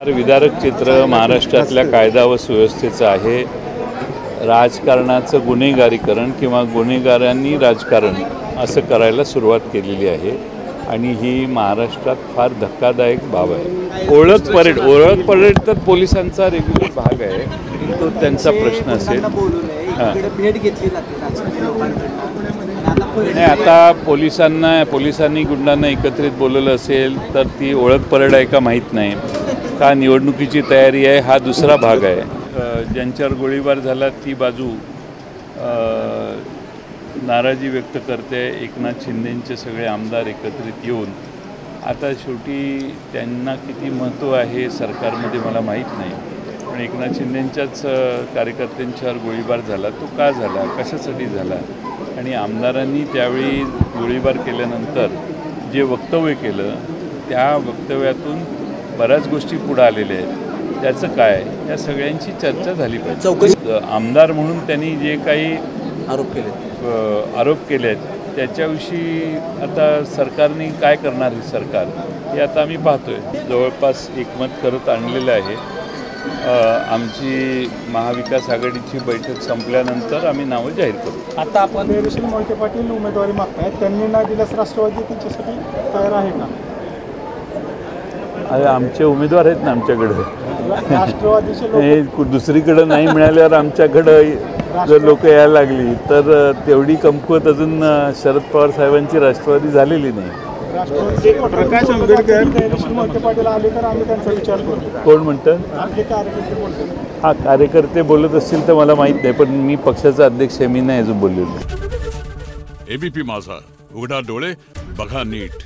विदारक चित्र महाराष्ट्रातल्या कायदा व सुव्यवस्थेचं आहे. राजकारणाचं गुन्हेगारीकरण किंवा गुन्हेगारांनी राजकारण असं करायला सुरुवात केलेली आहे आणि ही महाराष्ट्रात फार धक्कादायक बाब आहे. ओळख परेड तर पोलिसांचा रेग्युलर भाग आहे, तो त्यांचा प्रश्न असेल. नाही, आता पोलिसांनी गुंडांना एकत्रित बोलवलं असेल तर ती ओळख परेड आहे का माहीत नाही. का निवडणुकीची तयारी आहे हा दुसरा भाग आहे. ज्यांच्यावर गोळीबार झाला ती बाजू नाराजी व्यक्त करते. एकनाथ शिंदेंचे सगळे आमदार एकत्रित येऊन आता शेवटी त्यांना किती महत्त्व आहे सरकारमध्ये मला माहीत नाही, पण एकनाथ शिंदेंच्याच कार्यकर्त्यांच्यावर गोळीबार झाला. तो का झाला, कशासाठी झाला, आणि आमदारांनी त्यावेळी गोळीबार केल्यानंतर जे वक्तव्य केलं त्या वक्तव्यातून बऱ्याच गोष्टी पुढे आलेल्या आहेत. त्याचं काय, या सगळ्यांची चर्चा झाली पाहिजे. चौकशी आमदार म्हणून त्यांनी जे काही आरोप केले आहेत त्याच्याविषयी आता सरकारने काय करणार हे सरकार, हे आता आम्ही पाहतोय. जवळपास एकमत करत आणलेलं आहे. आमची महाविकास आघाडीची बैठक संपल्यानंतर आम्ही नावं जाहीर करू. आता आपण देवेश्वर मोहिते पाटील उमेदवारी मागतायत, त्यांनी ना दिल्यास राष्ट्रवादी त्यांच्यासाठी तयार आहे का? अरे आमचे उमेदवार आहेत ना आमच्याकडे. राष्ट्रवादीचे दुसरीकडे नाही मिळाल्यावर आमच्याकडं जर लोक यायला लागली तर तेवढी कमकुवत अजून शरद पवार साहेबांची राष्ट्रवादी झालेली नाही. प्रकाश आंबेडकर देवेश्वर मोहिते पाटील आले तर आम्ही त्यांचा विचार करू. कोण म्हणतं? हा, कार्यकर्ते बोलत असतील तर मला माहीत नाही, पण मी पक्षाचा अध्यक्ष आहे, मी नाही अजून बोललेलो. एबीपी माझा, उघडा डोळे बघा नीट.